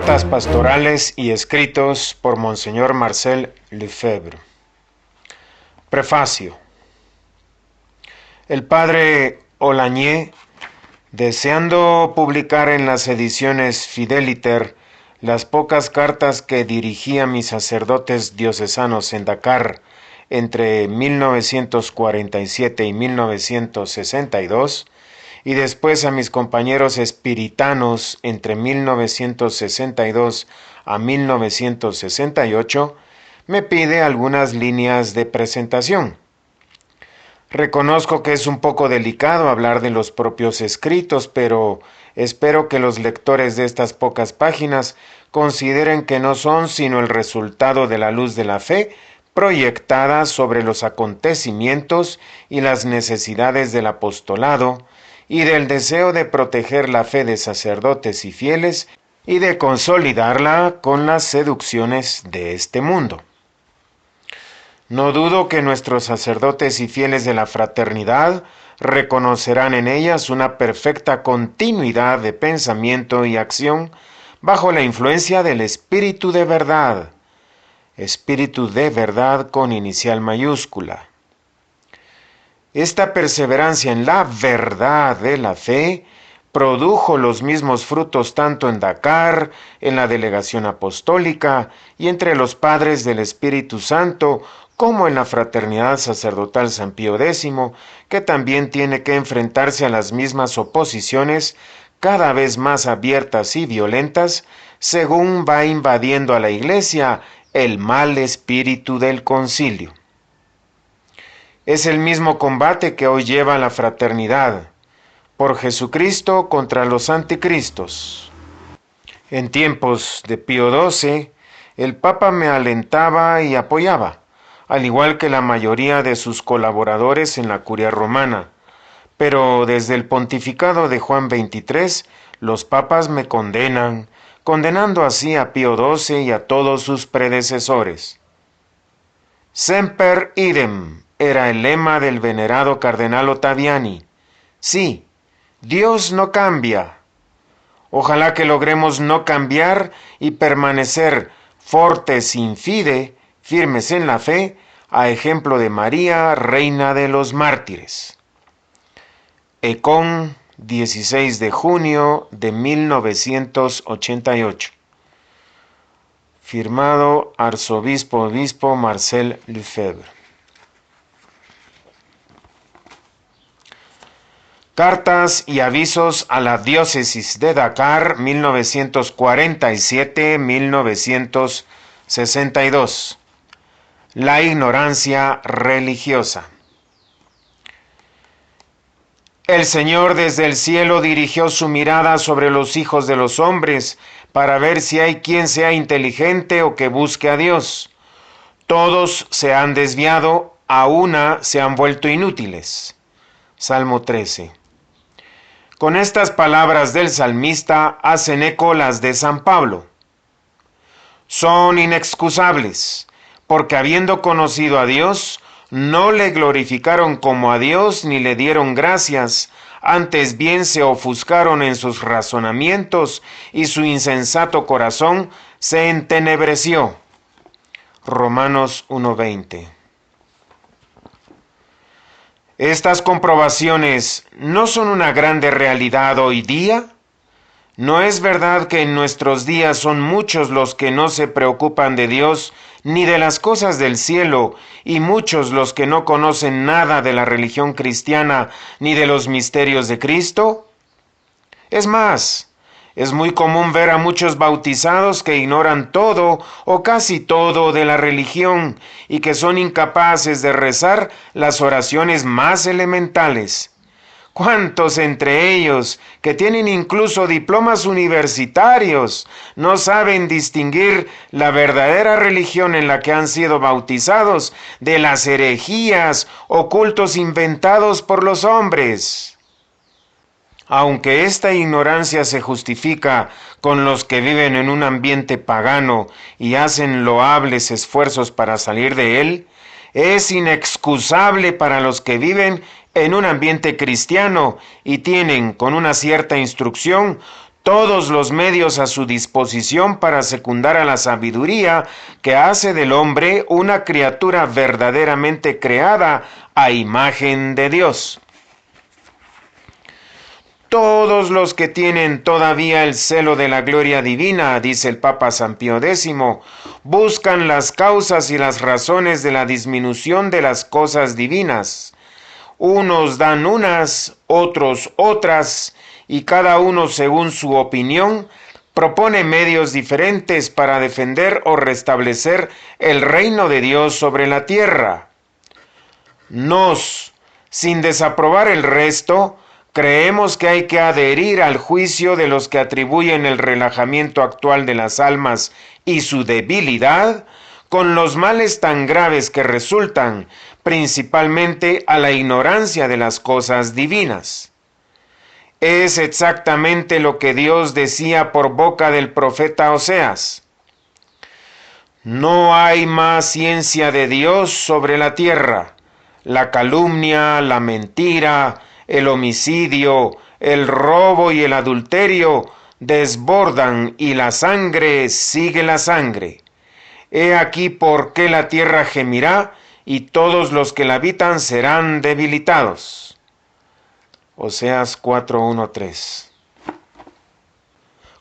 Cartas pastorales y escritos por Monseñor Marcel Lefebvre. Prefacio. El padre Olagné, deseando publicar en las ediciones Fideliter las pocas cartas que dirigí a mis sacerdotes diocesanos en Dakar entre 1947 y 1962, y después a mis compañeros espiritanos entre 1962 a 1968, me pide algunas líneas de presentación. Reconozco que es un poco delicado hablar de los propios escritos, pero espero que los lectores de estas pocas páginas consideren que no son sino el resultado de la luz de la fe proyectada sobre los acontecimientos y las necesidades del apostolado, y del deseo de proteger la fe de sacerdotes y fieles y de consolidarla con las seducciones de este mundo. No dudo que nuestros sacerdotes y fieles de la fraternidad reconocerán en ellas una perfecta continuidad de pensamiento y acción bajo la influencia del Espíritu de verdad con inicial mayúscula. Esta perseverancia en la verdad de la fe produjo los mismos frutos tanto en Dakar, en la delegación apostólica y entre los padres del Espíritu Santo, como en la fraternidad sacerdotal San Pío X, que también tiene que enfrentarse a las mismas oposiciones cada vez más abiertas y violentas, según va invadiendo a la Iglesia el mal espíritu del concilio. Es el mismo combate que hoy lleva la fraternidad, por Jesucristo contra los anticristos. En tiempos de Pío XII, el Papa me alentaba y apoyaba, al igual que la mayoría de sus colaboradores en la Curia Romana, pero desde el pontificado de Juan XXIII, los papas me condenan, condenando así a Pío XII y a todos sus predecesores. Semper idem era el lema del venerado cardenal Ottaviani. Sí, Dios no cambia. Ojalá que logremos no cambiar y permanecer fortes in fide, firmes en la fe, a ejemplo de María, reina de los mártires. Ecón, 16 de junio de 1988. Firmado Arzobispo Marcel Lefebvre. Cartas y avisos a la diócesis de Dakar, 1947-1962. La ignorancia religiosa. El Señor desde el cielo dirigió su mirada sobre los hijos de los hombres para ver si hay quien sea inteligente o que busque a Dios. Todos se han desviado, a una se han vuelto inútiles. Salmo 13. Con estas palabras del salmista hacen eco las de San Pablo. Son inexcusables, porque habiendo conocido a Dios, no le glorificaron como a Dios ni le dieron gracias, antes bien se ofuscaron en sus razonamientos y su insensato corazón se entenebreció. Romanos 1:20. ¿Estas comprobaciones no son una grande realidad hoy día? ¿No es verdad que en nuestros días son muchos los que no se preocupan de Dios ni de las cosas del cielo, y muchos los que no conocen nada de la religión cristiana ni de los misterios de Cristo? Es más, es muy común ver a muchos bautizados que ignoran todo o casi todo de la religión y que son incapaces de rezar las oraciones más elementales. ¿Cuántos entre ellos, que tienen incluso diplomas universitarios, no saben distinguir la verdadera religión en la que han sido bautizados de las herejías o cultos inventados por los hombres? Aunque esta ignorancia se justifica con los que viven en un ambiente pagano y hacen loables esfuerzos para salir de él, es inexcusable para los que viven en un ambiente cristiano y tienen, con una cierta instrucción, todos los medios a su disposición para secundar a la sabiduría que hace del hombre una criatura verdaderamente creada a imagen de Dios. Todos los que tienen todavía el celo de la gloria divina, dice el Papa San Pío X, buscan las causas y las razones de la disminución de las cosas divinas. Unos dan unas, otros otras, y cada uno según su opinión propone medios diferentes para defender o restablecer el reino de Dios sobre la tierra. Sin desaprobar el resto, creemos que hay que adherir al juicio de los que atribuyen el relajamiento actual de las almas y su debilidad con los males tan graves que resultan, principalmente a la ignorancia de las cosas divinas. Es exactamente lo que Dios decía por boca del profeta Oseas. No hay más ciencia de Dios sobre la tierra. La calumnia, la mentira, el homicidio, el robo y el adulterio desbordan y la sangre sigue la sangre. He aquí por qué la tierra gemirá y todos los que la habitan serán debilitados. Oseas 4:1-3.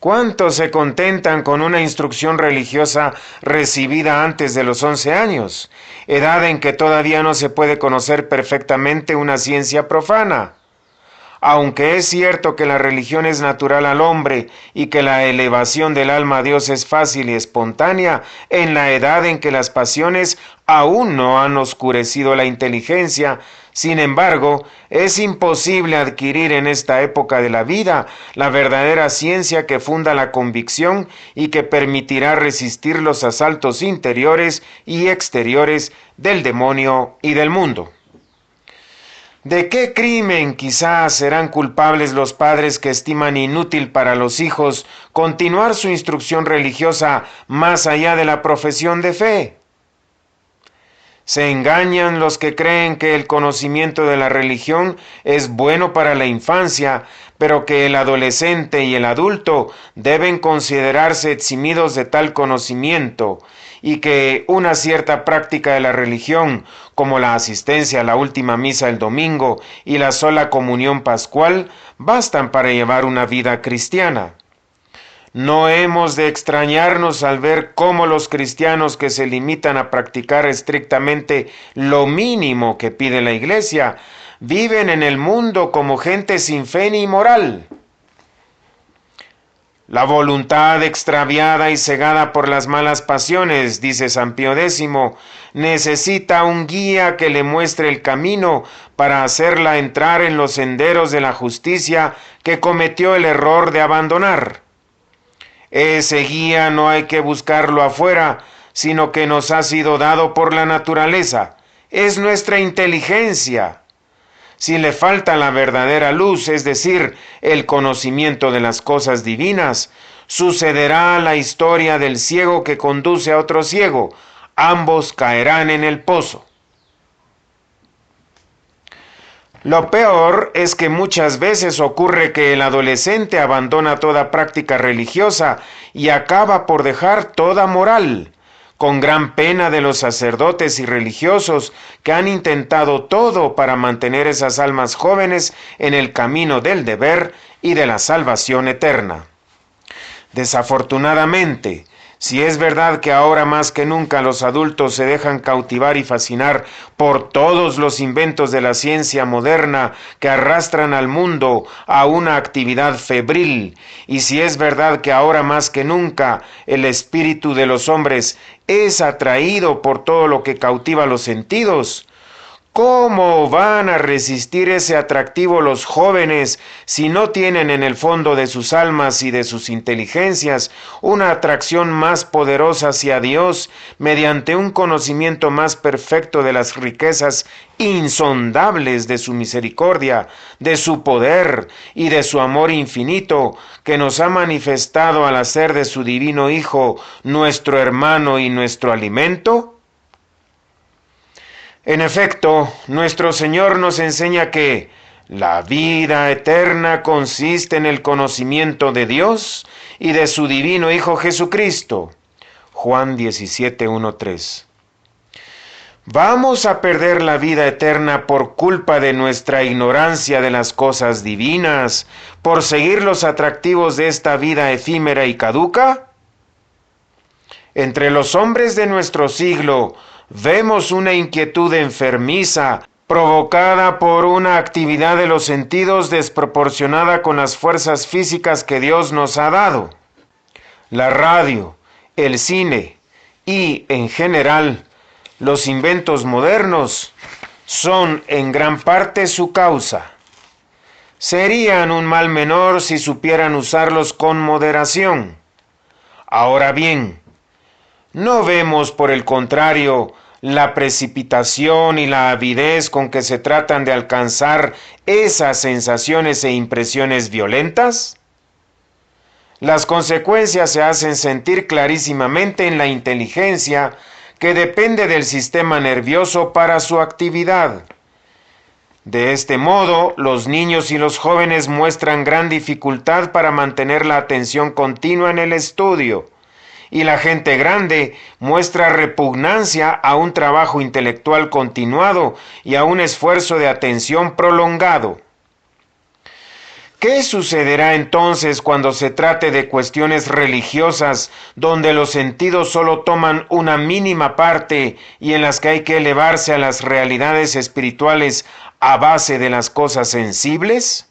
¿Cuántos se contentan con una instrucción religiosa recibida antes de los 11 años, edad en que todavía no se puede conocer perfectamente una ciencia profana? Aunque es cierto que la religión es natural al hombre y que la elevación del alma a Dios es fácil y espontánea, en la edad en que las pasiones aún no han oscurecido la inteligencia, sin embargo, es imposible adquirir en esta época de la vida la verdadera ciencia que funda la convicción y que permitirá resistir los asaltos interiores y exteriores del demonio y del mundo. ¿De qué crimen quizás serán culpables los padres que estiman inútil para los hijos continuar su instrucción religiosa más allá de la profesión de fe? Se engañan los que creen que el conocimiento de la religión es bueno para la infancia, pero que el adolescente y el adulto deben considerarse eximidos de tal conocimiento y que una cierta práctica de la religión, como la asistencia a la última misa el domingo y la sola comunión pascual, bastan para llevar una vida cristiana. No hemos de extrañarnos al ver cómo los cristianos que se limitan a practicar estrictamente lo mínimo que pide la Iglesia, viven en el mundo como gente sin fe ni moral. La voluntad extraviada y cegada por las malas pasiones, dice San Pío X, necesita un guía que le muestre el camino para hacerla entrar en los senderos de la justicia que cometió el error de abandonar. Ese guía no hay que buscarlo afuera, sino que nos ha sido dado por la naturaleza. Es nuestra inteligencia. Si le falta la verdadera luz, es decir, el conocimiento de las cosas divinas, sucederá la historia del ciego que conduce a otro ciego. Ambos caerán en el pozo. Lo peor es que muchas veces ocurre que el adolescente abandona toda práctica religiosa y acaba por dejar toda moral, con gran pena de los sacerdotes y religiosos que han intentado todo para mantener esas almas jóvenes en el camino del deber y de la salvación eterna. Desafortunadamente, si es verdad que ahora más que nunca los adultos se dejan cautivar y fascinar por todos los inventos de la ciencia moderna que arrastran al mundo a una actividad febril, y si es verdad que ahora más que nunca el espíritu de los hombres es atraído por todo lo que cautiva los sentidos, ¿cómo van a resistir ese atractivo los jóvenes si no tienen en el fondo de sus almas y de sus inteligencias una atracción más poderosa hacia Dios mediante un conocimiento más perfecto de las riquezas insondables de su misericordia, de su poder y de su amor infinito que nos ha manifestado al hacer de su divino Hijo nuestro hermano y nuestro alimento? En efecto, nuestro Señor nos enseña que La vida eterna consiste en el conocimiento de Dios y de su divino Hijo Jesucristo. Juan 17:1-3. ¿Vamos a perder la vida eterna por culpa de nuestra ignorancia de las cosas divinas, por seguir los atractivos de esta vida efímera y caduca? Entre los hombres de nuestro siglo vemos una inquietud enfermiza provocada por una actividad de los sentidos desproporcionada con las fuerzas físicas que Dios nos ha dado. La radio, el cine y, en general, los inventos modernos son en gran parte su causa. Serían un mal menor si supieran usarlos con moderación. Ahora bien, ¿no vemos, por el contrario, la precipitación y la avidez con que se tratan de alcanzar esas sensaciones e impresiones violentas? Las consecuencias se hacen sentir clarísimamente en la inteligencia que depende del sistema nervioso para su actividad. De este modo, los niños y los jóvenes muestran gran dificultad para mantener la atención continua en el estudio, y la gente grande muestra repugnancia a un trabajo intelectual continuado y a un esfuerzo de atención prolongado. ¿Qué sucederá entonces cuando se trate de cuestiones religiosas donde los sentidos solo toman una mínima parte y en las que hay que elevarse a las realidades espirituales a base de las cosas sensibles?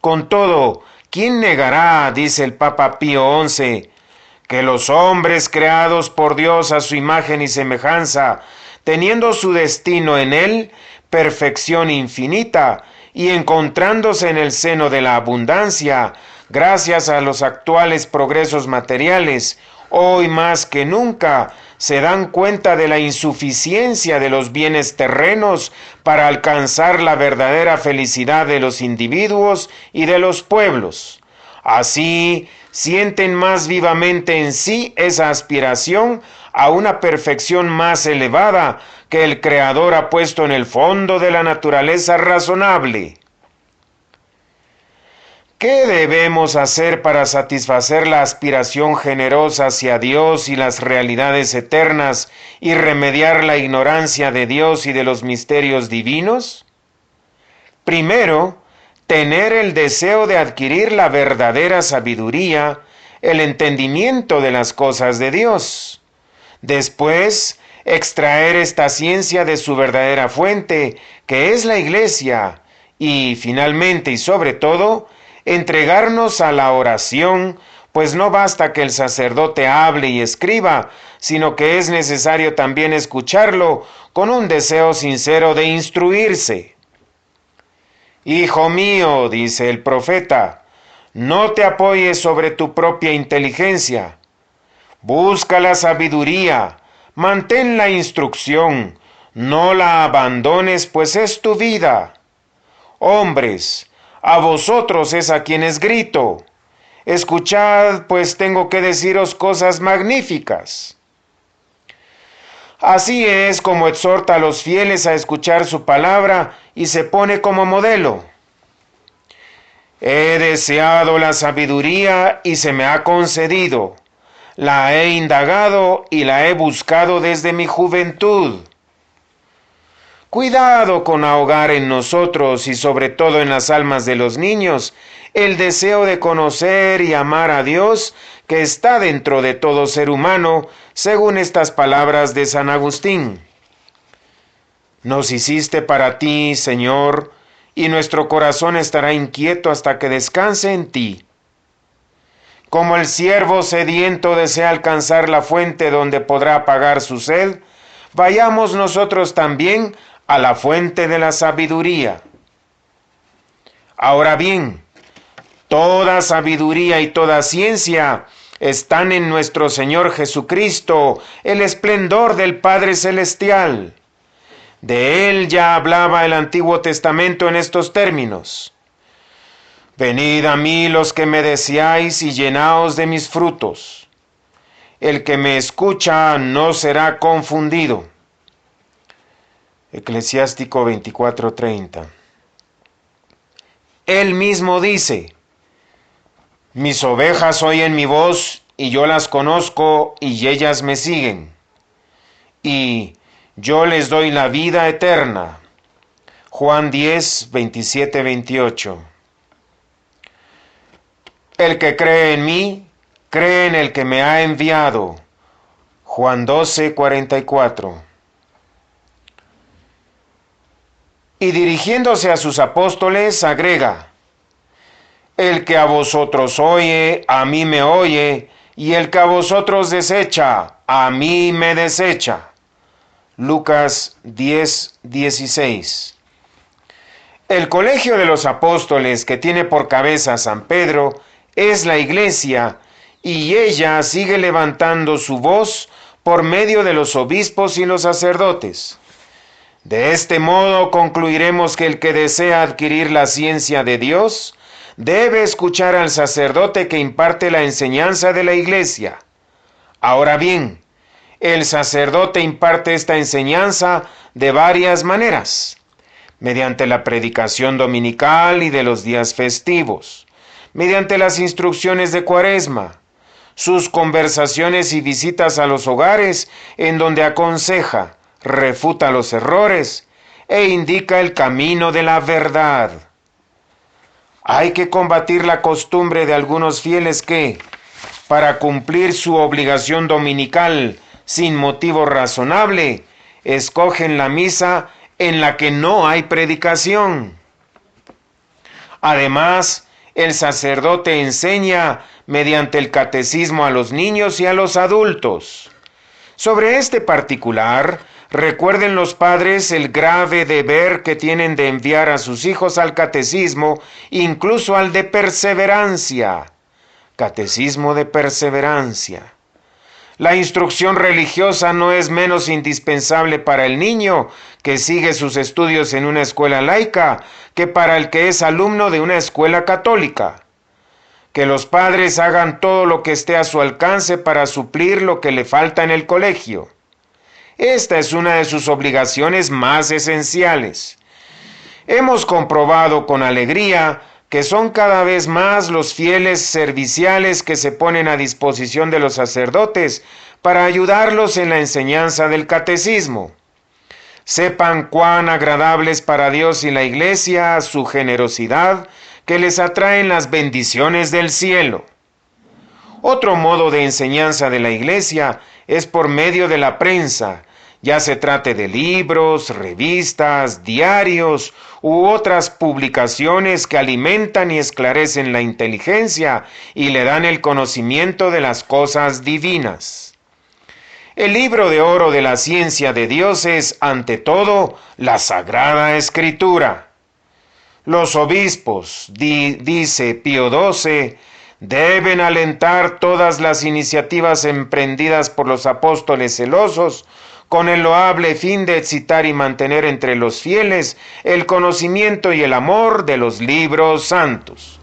Con todo, ¿quién negará, dice el Papa Pío XI, que los hombres creados por Dios a su imagen y semejanza, teniendo su destino en Él, perfección infinita, y encontrándose en el seno de la abundancia, gracias a los actuales progresos materiales, hoy más que nunca se dan cuenta de la insuficiencia de los bienes terrenos para alcanzar la verdadera felicidad de los individuos y de los pueblos? Así, sienten más vivamente en sí esa aspiración a una perfección más elevada que el Creador ha puesto en el fondo de la naturaleza razonable. ¿Qué debemos hacer para satisfacer la aspiración generosa hacia Dios y las realidades eternas y remediar la ignorancia de Dios y de los misterios divinos? Primero, tener el deseo de adquirir la verdadera sabiduría, el entendimiento de las cosas de Dios. Después, extraer esta ciencia de su verdadera fuente, que es la Iglesia, y finalmente y sobre todo, entregarnos a la oración, pues no basta que el sacerdote hable y escriba, sino que es necesario también escucharlo con un deseo sincero de instruirse. Hijo mío, dice el profeta, no te apoyes sobre tu propia inteligencia. Busca la sabiduría, mantén la instrucción, no la abandones, pues es tu vida. Hombres, a vosotros es a quienes grito. Escuchad, pues tengo que deciros cosas magníficas. Así es como exhorta a los fieles a escuchar su palabra y se pone como modelo. He deseado la sabiduría y se me ha concedido. La he indagado y la he buscado desde mi juventud. Cuidado con ahogar en nosotros y sobre todo en las almas de los niños el deseo de conocer y amar a Dios que está dentro de todo ser humano, según estas palabras de San Agustín. Nos hiciste para ti, Señor, y nuestro corazón estará inquieto hasta que descanse en ti. Como el siervo sediento desea alcanzar la fuente donde podrá apagar su sed, vayamos nosotros también a la fuente de la sabiduría. Ahora bien, toda sabiduría y toda ciencia están en nuestro Señor Jesucristo, el esplendor del Padre Celestial. De Él ya hablaba el Antiguo Testamento en estos términos. Venid a mí los que me deseáis y llenaos de mis frutos. El que me escucha no será confundido. Eclesiástico 24:30. Él mismo dice: mis ovejas oyen mi voz, y yo las conozco, y ellas me siguen. Y yo les doy la vida eterna. Juan 10, 27, 28. El que cree en mí, cree en el que me ha enviado. Juan 12, 44. Y dirigiéndose a sus apóstoles, agrega: el que a vosotros oye, a mí me oye, y el que a vosotros desecha, a mí me desecha. Lucas 10, 16. El colegio de los apóstoles, que tiene por cabeza a San Pedro, es la Iglesia, y ella sigue levantando su voz por medio de los obispos y los sacerdotes. De este modo concluiremos que el que desea adquirir la ciencia de Dios debe escuchar al sacerdote que imparte la enseñanza de la Iglesia. Ahora bien, el sacerdote imparte esta enseñanza de varias maneras: mediante la predicación dominical y de los días festivos, mediante las instrucciones de Cuaresma, sus conversaciones y visitas a los hogares en donde aconseja, refuta los errores e indica el camino de la verdad. Hay que combatir la costumbre de algunos fieles que, para cumplir su obligación dominical sin motivo razonable, escogen la misa en la que no hay predicación. Además, el sacerdote enseña mediante el catecismo a los niños y a los adultos. Sobre este particular, recuerden los padres el grave deber que tienen de enviar a sus hijos al catecismo, incluso al de perseverancia. Catecismo de perseverancia. La instrucción religiosa no es menos indispensable para el niño que sigue sus estudios en una escuela laica que para el que es alumno de una escuela católica. Que los padres hagan todo lo que esté a su alcance para suplir lo que le falta en el colegio. Esta es una de sus obligaciones más esenciales. Hemos comprobado con alegría que son cada vez más los fieles serviciales que se ponen a disposición de los sacerdotes para ayudarlos en la enseñanza del catecismo. Sepan cuán agradables para Dios y la Iglesia su generosidad, que les atraen las bendiciones del cielo. Otro modo de enseñanza de la Iglesia es por medio de la prensa, ya se trate de libros, revistas, diarios u otras publicaciones que alimentan y esclarecen la inteligencia y le dan el conocimiento de las cosas divinas. El libro de oro de la ciencia de Dios es, ante todo, la Sagrada Escritura. Los obispos, dice Pío XII, deben alentar todas las iniciativas emprendidas por los apóstoles celosos con el loable fin de excitar y mantener entre los fieles el conocimiento y el amor de los libros santos.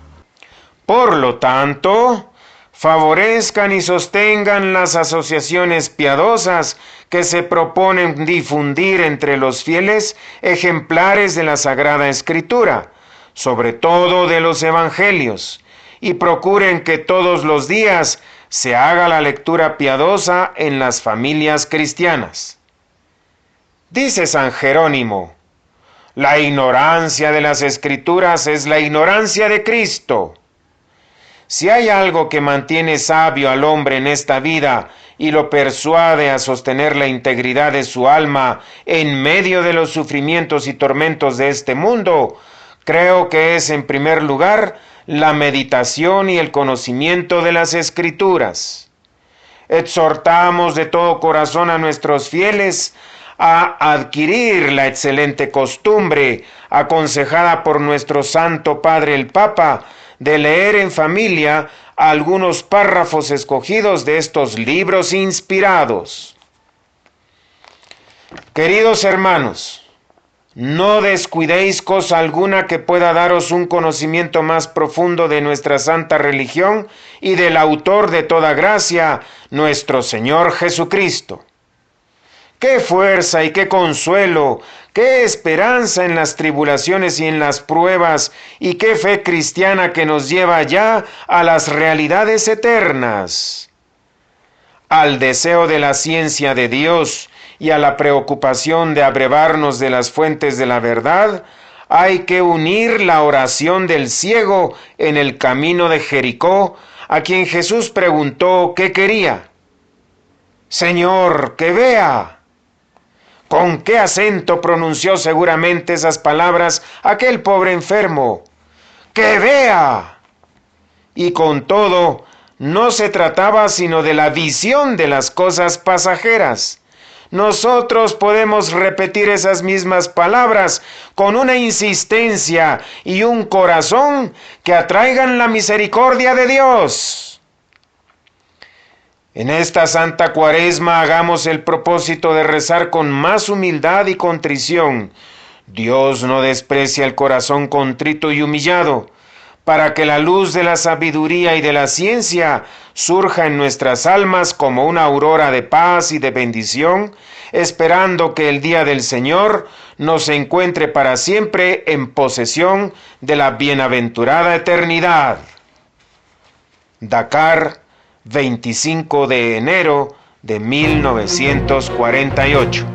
Por lo tanto, favorezcan y sostengan las asociaciones piadosas que se proponen difundir entre los fieles ejemplares de la Sagrada Escritura, sobre todo de los Evangelios, y procuren que todos los días se haga la lectura piadosa en las familias cristianas. Dice San Jerónimo: la ignorancia de las Escrituras es la ignorancia de Cristo. Si hay algo que mantiene sabio al hombre en esta vida y lo persuade a sostener la integridad de su alma en medio de los sufrimientos y tormentos de este mundo, creo que es en primer lugar la meditación y el conocimiento de las Escrituras. Exhortamos de todo corazón a nuestros fieles a adquirir la excelente costumbre, aconsejada por nuestro Santo Padre el Papa, de leer en familia algunos párrafos escogidos de estos libros inspirados. Queridos hermanos, no descuidéis cosa alguna que pueda daros un conocimiento más profundo de nuestra santa religión y del autor de toda gracia, nuestro Señor Jesucristo. qué fuerza y qué consuelo, qué esperanza en las tribulaciones y en las pruebas, y qué fe cristiana que nos lleva ya a las realidades eternas. Al deseo de la ciencia de Dios y a la preocupación de abrevarnos de las fuentes de la verdad, hay que unir la oración del ciego en el camino de Jericó, a quien Jesús preguntó qué quería. Señor, que vea. ¿Con qué acento pronunció seguramente esas palabras aquel pobre enfermo? ¡Que vea! Y con todo, no se trataba sino de la visión de las cosas pasajeras. Nosotros podemos repetir esas mismas palabras con una insistencia y un corazón que atraigan la misericordia de Dios. En esta Santa Cuaresma hagamos el propósito de rezar con más humildad y contrición. Dios no desprecia el corazón contrito y humillado, para que la luz de la sabiduría y de la ciencia surja en nuestras almas como una aurora de paz y de bendición, esperando que el día del Señor nos encuentre para siempre en posesión de la bienaventurada eternidad. Dakar, 25 de enero de 1948.